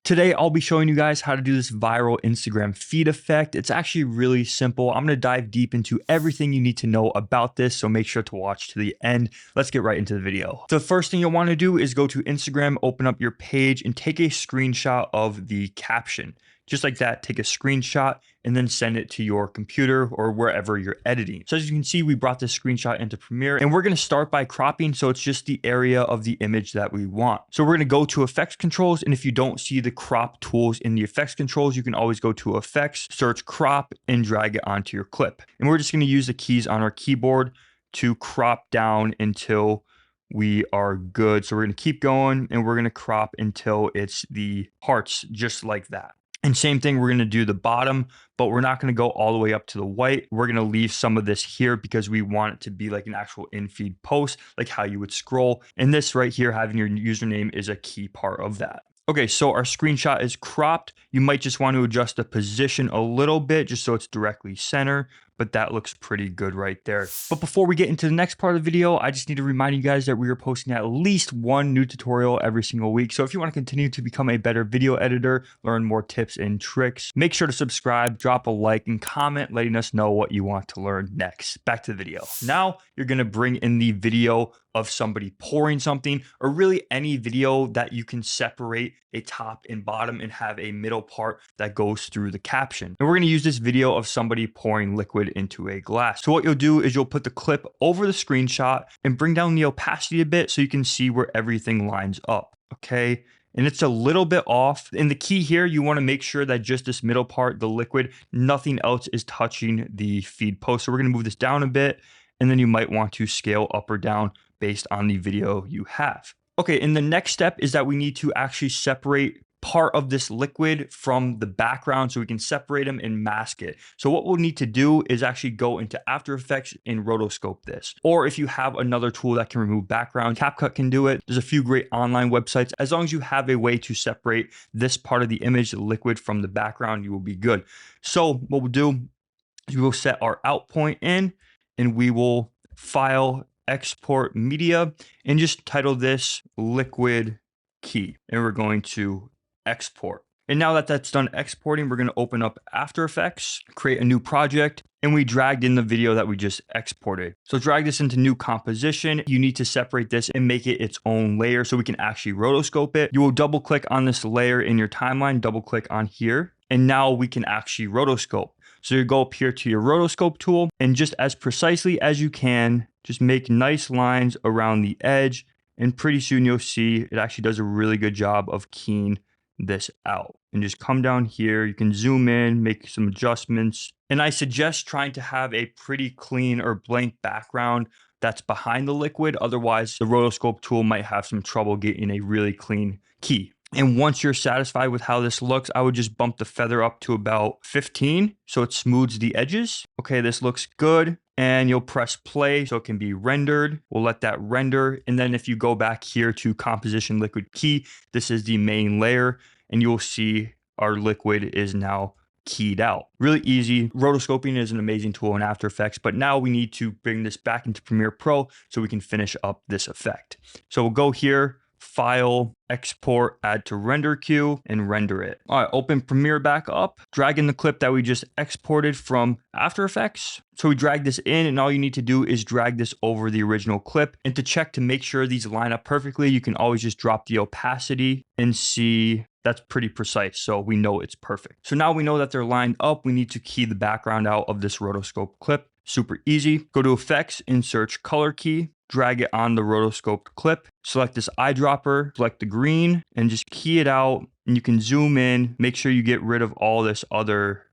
Today, I'll be showing you guys how to do this viral Instagram feed effect. It's actually really simple. I'm going to dive deep into everything you need to know about this, so make sure to watch to the end. Let's get right into the video. The first thing you'll want to do is go to Instagram, open up your page, and take a screenshot of the caption. Just like that, take a screenshot and then send it to your computer or wherever you're editing. So as you can see, we brought this screenshot into Premiere, and we're going to start by cropping. So it's just the area of the image that we want. So we're going to go to effects controls. And if you don't see the crop tools in the effects controls, you can always go to effects, search crop, and drag it onto your clip. And we're just going to use the keys on our keyboard to crop down until we are good. So we're going to keep going and we're going to crop until it's the hearts, just like that. And same thing, we're going to do the bottom, but we're not going to go all the way up to the white. We're going to leave some of this here because we want it to be like an actual in-feed post, like how you would scroll. And this right here, having your username, is a key part of that. Okay, so our screenshot is cropped. You might just want to adjust the position a little bit just so it's directly center, but that looks pretty good right there. But before we get into the next part of the video, I just need to remind you guys that we are posting at least one new tutorial every single week. So if you want to continue to become a better video editor, learn more tips and tricks, make sure to subscribe, drop a like, and comment letting us know what you want to learn next. Back to the video. Now you're going to bring in the video of somebody pouring something, or really any video that you can separate a top and bottom and have a middle part that goes through the caption. And we're going to use this video of somebody pouring liquid into a glass. So what you'll do is you'll put the clip over the screenshot and bring down the opacity a bit so you can see where everything lines up. Okay. And it's a little bit off. And the key here, you want to make sure that just this middle part, the liquid, nothing else is touching the feed post. So we're going to move this down a bit, and then you might want to scale up or down based on the video you have. Okay, and the next step is that we need to actually separate part of this liquid from the background so we can separate them and mask it. So what we'll need to do is actually go into After Effects and rotoscope this. Or if you have another tool that can remove background, CapCut can do it. There's a few great online websites. As long as you have a way to separate this part of the image, the liquid, from the background, you will be good. So what we'll do is we will set our out point in, and we will file, export media, and just title this liquid key, and we're going to export. And now that that's done exporting, we're going to open up After Effects, create a new project, and we dragged in the video that we just exported. So drag this into new composition. You need to separate this and make it its own layer so we can actually rotoscope it. You will double click on this layer in your timeline, double click on here, and now we can actually rotoscope. So you go up here to your rotoscope tool, and just as precisely as you can, just make nice lines around the edge, and pretty soon you'll see it actually does a really good job of keying this out. And just come down here, you can zoom in, make some adjustments. And I suggest trying to have a pretty clean or blank background that's behind the liquid. Otherwise, the rotoscope tool might have some trouble getting a really clean key. And once you're satisfied with how this looks, I would just bump the feather up to about 15 so it smooths the edges. Okay, this looks good. And you'll press play so it can be rendered. We'll let that render. And then if you go back here to composition liquid key, this is the main layer, and you'll see our liquid is now keyed out. Really easy. Rotoscoping is an amazing tool in After Effects, but now we need to bring this back into Premiere Pro so we can finish up this effect. So we'll go here, file, export, add to render queue, and render it. All right, open Premiere back up, drag in the clip that we just exported from After Effects. So we drag this in, and all you need to do is drag this over the original clip. And to check to make sure these line up perfectly, you can always just drop the opacity and see that's pretty precise. So we know it's perfect. So now we know that they're lined up. We need to key the background out of this rotoscope clip. Super easy. Go to Effects and search Color Key. Drag it on the rotoscoped clip, select this eyedropper, select the green, and just key it out. And you can zoom in, make sure you get rid of all this other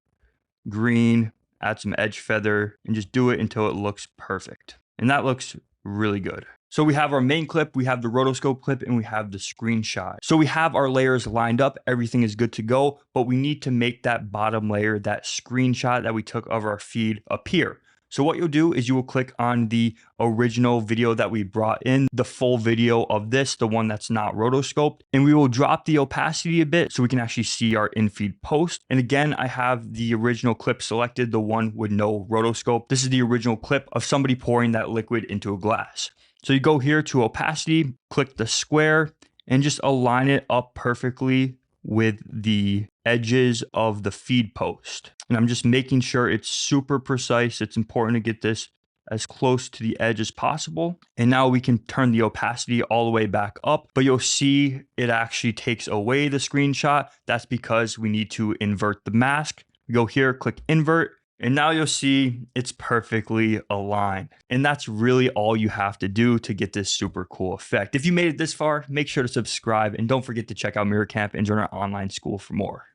green, add some edge feather, and just do it until it looks perfect. And that looks really good. So we have our main clip, we have the rotoscope clip, and we have the screenshot. So we have our layers lined up, everything is good to go, but we need to make that bottom layer, that screenshot that we took of our feed, appear. So what you'll do is you will click on the original video that we brought in, the full video of this, the one that's not rotoscoped, and we will drop the opacity a bit so we can actually see our in-feed post. And again, I have the original clip selected, the one with no rotoscope. This is the original clip of somebody pouring that liquid into a glass. So you go here to opacity, click the square, and just align it up perfectly with the edges of the feed post. And I'm just making sure it's super precise. It's important to get this as close to the edge as possible. And now we can turn the opacity all the way back up, but you'll see it actually takes away the screenshot. That's because we need to invert the mask. Go here, click invert, and now you'll see it's perfectly aligned. And that's really all you have to do to get this super cool effect. If you made it this far, make sure to subscribe and don't forget to check out Mirror Camp and join our online school for more.